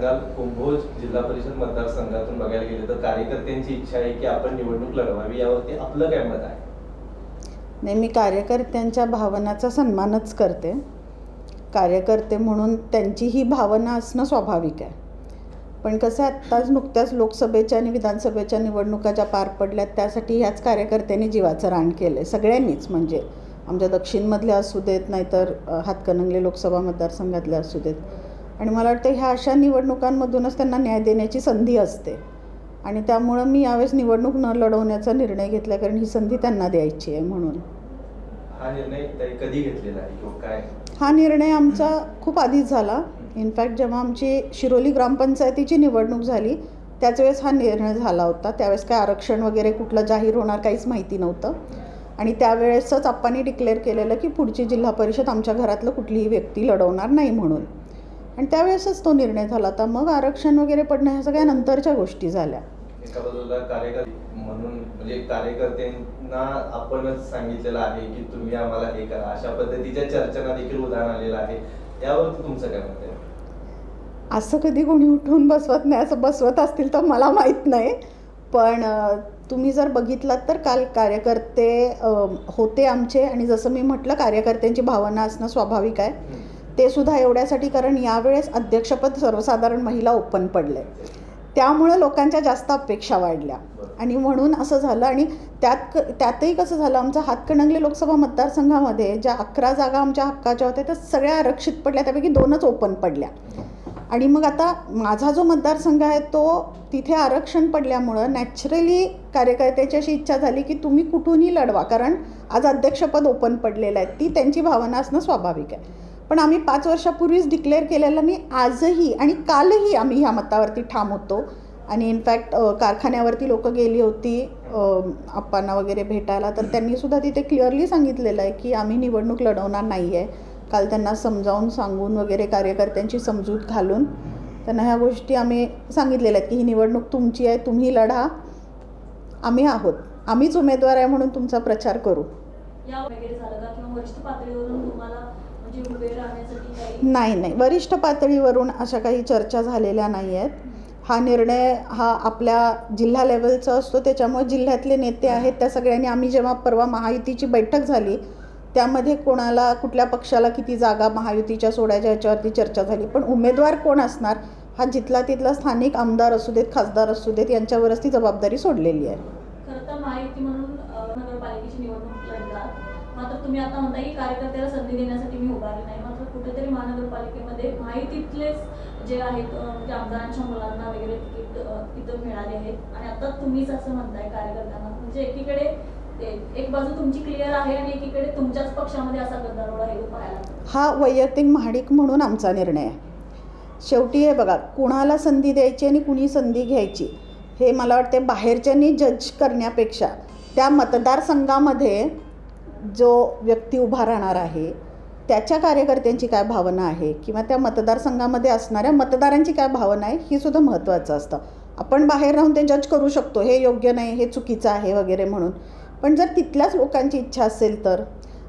सांगाल, कुंभोज जिल्हा परिषद मतदारसंघातून बघायला गेले तर कार्यकर्त्यांची इच्छा आहे की आपण निवडणूक लढवावी, यावरती आपलं काय मत आहे? नाही, मी कार्यकर्त्यांच्या भावनाचा सन्मानच करते. कार्यकर्ते म्हणून त्यांची ही भावना असणं स्वाभाविक आहे. पण कसं आहे, आत्ताच नुकत्याच लोकसभेच्या आणि विधानसभेच्या निवडणुका ज्या पार पडल्यात त्यासाठी ह्याच कार्यकर्त्यांनी जीवाचं रान केलं आहे, सगळ्यांनीच. म्हणजे आमच्या दक्षिणमधल्या असू देत, नाहीतर हातकणंगले लोकसभा मतदारसंघातल्या असू देत. आणि मला वाटतं ह्या अशा निवडणुकांमधूनच त्यांना न्याय देण्याची संधी असते. आणि त्यामुळं मी यावेळेस निवडणूक न लढवण्याचा निर्णय घेतला, कारण ही संधी त्यांना द्यायची आहे म्हणून. हा निर्णय कधी घेतलेला आहे किंवा काय? हा निर्णय आमचा खूप आधीच झाला. इनफॅक्ट जेव्हा आमची शिरोली ग्रामपंचायतीची निवडणूक झाली त्याच वेळेस हा निर्णय झाला होता. त्यावेळेस काय आरक्षण वगैरे कुठलं जाहीर होणार काहीच माहिती नव्हतं. आणि त्यावेळेसच आप्पांनी डिक्लेअर केलेलं की पुढची जिल्हा परिषद आमच्या घरातलं कुठलीही व्यक्ती लढवणार नाही म्हणून. आणि त्यावेळेसच तो निर्णय झाला होता. मग आरक्षण वगैरे पडणं ह्या सगळ्या नंतरच्या गोष्टी झाल्या. एका बाजूला कार्यकर्ते म्हणून म्हणजे कार्यकर्त्यांना आपणच सांगितलेलं आहे की तुम्ही आम्हाला हे करा, अशा पद्धतीच्या चर्चांना देखील उदाहरण आलेलं आहे. यावरती तुमचं काय मत आहे? असं कधी कोणी उठून बसवत नाही. असं बसवत असतील तर मला माहीत नाही. पण तुम्ही जर बघितलात तर काल कार्यकर्ते होते आमचे. आणि जसं मी म्हटलं, कार्यकर्त्यांची भावना असणं स्वाभाविक आहे. ते सुद्धा एवढ्यासाठी कारण यावेळेस अध्यक्षपद सर्वसाधारण महिला ओपन पडले, त्यामुळं लोकांच्या जास्त अपेक्षा वाढल्या आणि म्हणून असं झालं. आणि त्यातही कसं झालं, आमचा हातकणंगले लोकसभा मतदारसंघामध्ये ज्या 11 जागा आमच्या हक्काच्या होत्या त्या सगळ्या आरक्षित पडल्या, त्यापैकी 2च ओपन पडल्या. आणि मग आता माझा जो मतदारसंघ आहे तो तिथे आरक्षण पडल्यामुळं नॅचरली कार्यकर्त्याची अशी इच्छा झाली की तुम्ही कुठूनही लढवा, कारण आज अध्यक्षपद ओपन पडलेलं आहे. ती त्यांची भावना असणं स्वाभाविक आहे. पण आम्ही 5 वर्षापूर्वीच डिक्लेअर केलेलं मी आजही आणि कालही आम्ही ह्या मतावरती ठाम होतो. आणि इनफॅक्ट कारखान्यावरती लोकं गेली होती आप्पांना वगैरे भेटायला, तर त्यांनीसुद्धा तिथे क्लिअरली सांगितलेलं आहे की आम्ही निवडणूक लढवणार नाही आहे. काल त्यांना समजावून सांगून वगैरे कार्यकर्त्यांची समजूत घालून त्यांना ह्या गोष्टी आम्ही सांगितलेल्या आहेत की ही निवडणूक तुमची आहे, तुम्ही लढा, आम्ही आहोत, आम्हीच उमेदवार आहे म्हणून तुमचा प्रचार करू. नाही, वरिष्ठ पातळीवरून अशा काही चर्चा झालेल्या नाही आहेत. हा निर्णय हा आपल्या जिल्हा लेवलचा असतो, त्याच्यामुळे जिल्ह्यातले नेते आहेत त्या सगळ्यांनी, आम्ही जेव्हा परवा महायुतीची बैठक झाली त्यामध्ये कोणाला कुठल्या पक्षाला किती जागा महायुतीच्या सोडायच्या याच्यावरती चर्चा झाली. पण उमेदवार कोण असणार हा जिथला तिथला स्थानिक आमदार असू देत, खासदार असू देत, यांच्यावरच ती जबाबदारी सोडलेली आहे. खरं तर महायुती म्हणून नगरपालिकेची निवडणूक लढतात, मात्र तुम्ही आता म्हणता की कार्यकर्त्याला संधी देण्यासाठी मी उभारली नाही. मात्र कुठेतरी महानगरपालिकेमध्ये महायुतीतलेच जे आहेत म्हणजे आमदारांच्या मुलांना वगैरे तिकीट तिथं मिळाले आहेत आणि आता तुम्हीच असं म्हणताय कार्यकर्त्यांना. म्हणजे एकीकडे एक बाजू तुमची क्लिअर आहे आणि एकीकडे तुमच्याच पक्षामध्ये असा गदारोळ आहे पाहायला. हा वैयक्तिक महाडिक म्हणून आमचा निर्णय आहे. शेवटी हे बघा, कुणाला संधी द्यायची आणि कुणी संधी घ्यायची हे मला वाटते बाहेरच्यांनी जज करण्यापेक्षा त्या मतदारसंघामध्ये जो व्यक्ती उभा राहणार आहे त्याच्या कार्यकर्त्यांची काय भावना आहे किंवा त्या मतदारसंघामध्ये असणाऱ्या मतदारांची काय भावना आहे ही सुद्धा महत्त्वाचं असतं. आपण बाहेर राहून ते जज करू शकतो, हे योग्य नाही, हे चुकीचं आहे वगैरे म्हणून. पण जर तिथल्याच लोकांची इच्छा असेल तर,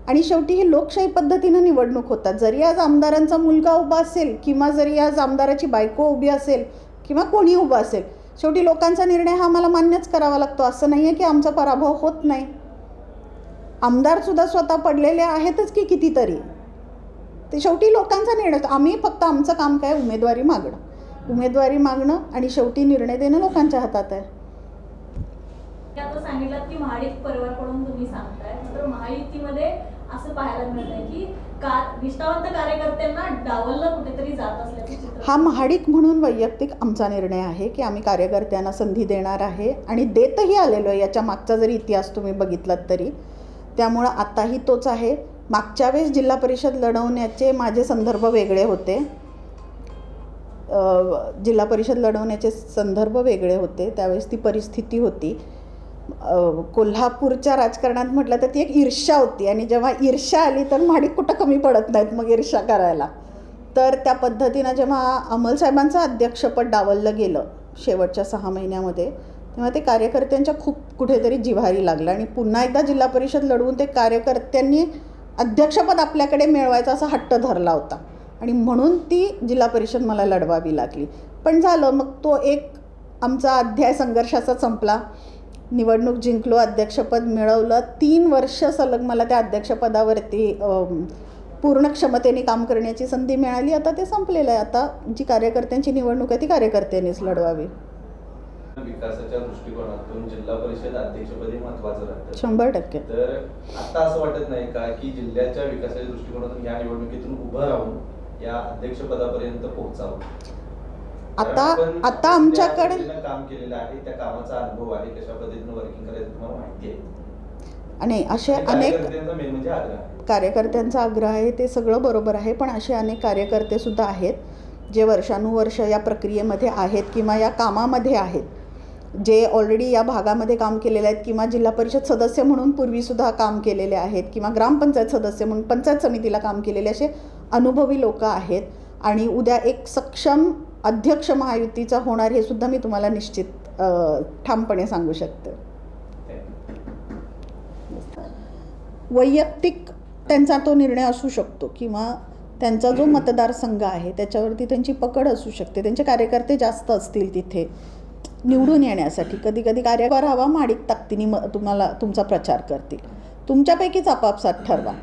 आणि शेवटी ही लोकशाही पद्धतीनं निवडणूक होतात. जरी आज आमदारांचा मुलगा उभा असेल किंवा जरी आज आमदाराची बायको उभी असेल किंवा कोणी उभं असेल, शेवटी लोकांचा निर्णय हा आम्हाला मान्यच करावा लागतो. असं नाही आहे की आमचा पराभव होत नाही. आमदारसुद्धा स्वतः पडलेले आहेतच की कितीतरी. ते शेवटी लोकांचा निर्णय. आम्ही फक्त आमचं काम काय, उमेदवारी मागणं आणि शेवटी निर्णय देणं लोकांच्या हातात आहे. आता सांगितलं की महाडिक परिवारकडून तुम्ही सांगताय, तर महायुतीमध्ये असं पाहायला मिळतंय की निष्ठावंत कार्यकर्त्यांना डावललं कुठेतरी जात असल्याचं चित्र. हा महाडिक म्हणून वैयक्तिक आमचा निर्णय आहे की आम्ही कार्यकर्त्यांना संधी देणार आहे आणि देतही आलेलो आहे. याच्या मागचा जरी इतिहास तुम्ही बघितलात तरी. त्यामुळं आताही तोच आहे. मागच्या वेळेस जिल्हा परिषद लढवण्याचे माझे संदर्भ वेगळे होते. जिल्हा परिषद लढवण्याचे संदर्भ वेगळे होते. त्यावेळेस ती परिस्थिती होती. कोल्हापूरच्या राजकारणात म्हटलं तर ती एक ईर्ष्या होती आणि जेव्हा ईर्ष्या आली तर महाडिक कुठं कमी पडत नाहीत मग ईर्ष्या करायला. तर त्या पद्धतीनं जेव्हा अमलसाहेबांचं अध्यक्षपद डावललं गेलं शेवटच्या 6 महिन्यामध्ये, तेव्हा ते कार्यकर्त्यांच्या खूप कुठेतरी जिव्हारी लागलं आणि पुन्हा एकदा जिल्हा परिषद लढवून ते कार्यकर्त्यांनी अध्यक्षपद आपल्याकडे मिळवायचा असा हट्ट धरला होता आणि म्हणून ती जिल्हा परिषद मला लढवावी लागली. पण झालं, मग तो एक आमचा अध्याय संघर्षाचा संपला. निवडणूक जिंकलो, अध्यक्षपद मिळवलं. 3 वर्ष सलग मला त्या अध्यक्षपदावरती पूर्ण क्षमतेने काम करण्याची संधी मिळाली. आता ते संपलेलं आहे. आता जी कार्यकर्त्यांची निवडणूक आहे ती कार्यकर्त्यांनीच लढवावी. विकासाच्या दृष्टिकोनातून जिल्हा परिषद अध्यक्षपदी महत्वाचं राहतं 100%. तर आता असं वाटत नाही का की जिल्ह्याच्या विकासाच्या दृष्टिकोनातून या निवडणुकीतून उभं राहून या अध्यक्षपदापर्यंत पोहोचावं? आता आमच्याकडे काम केलेलं आहे, त्या कामाचा अनुभव आहे, कशा पद्धतीने वर्किंग करायचं तुम्हाला माहिती आहे. आणि असे अनेक मेन म्हणजे आग्रह, कार्यकर्त्यांचा आग्रह आहे, ते सगळं बरोबर आहे. पण असे अनेक कार्यकर्ते सुद्धा आहेत जे वर्षानुवर्ष या प्रक्रियेमध्ये आहेत किंवा या कामामध्ये आहेत, जे ऑलरेडी या भागामध्ये काम केलेले आहेत किंवा जिल्हा परिषद सदस्य म्हणून पूर्वीसुद्धा काम केलेले आहेत किंवा ग्रामपंचायत सदस्य म्हणून पंचायत समितीला काम केलेले असे अनुभवी लोक आहेत. आणि उद्या एक सक्षम अध्यक्ष महायुतीचा होणार हे सुद्धा मी तुम्हाला निश्चित ठामपणे सांगू शकते. वैयक्तिक त्यांचा तो निर्णय असू शकतो किंवा त्यांचा जो मतदारसंघ आहे त्याच्यावरती त्यांची पकड असू शकते. त्यांचे कार्यकर्ते जास्त असतील तिथे निवडून येण्यासाठी. कधी कधी कार्यकर हवा माडिक ताकदीने तुम्हाला तुमचा प्रचार करतील. तुमच्यापैकीच आपापसात ठरवा.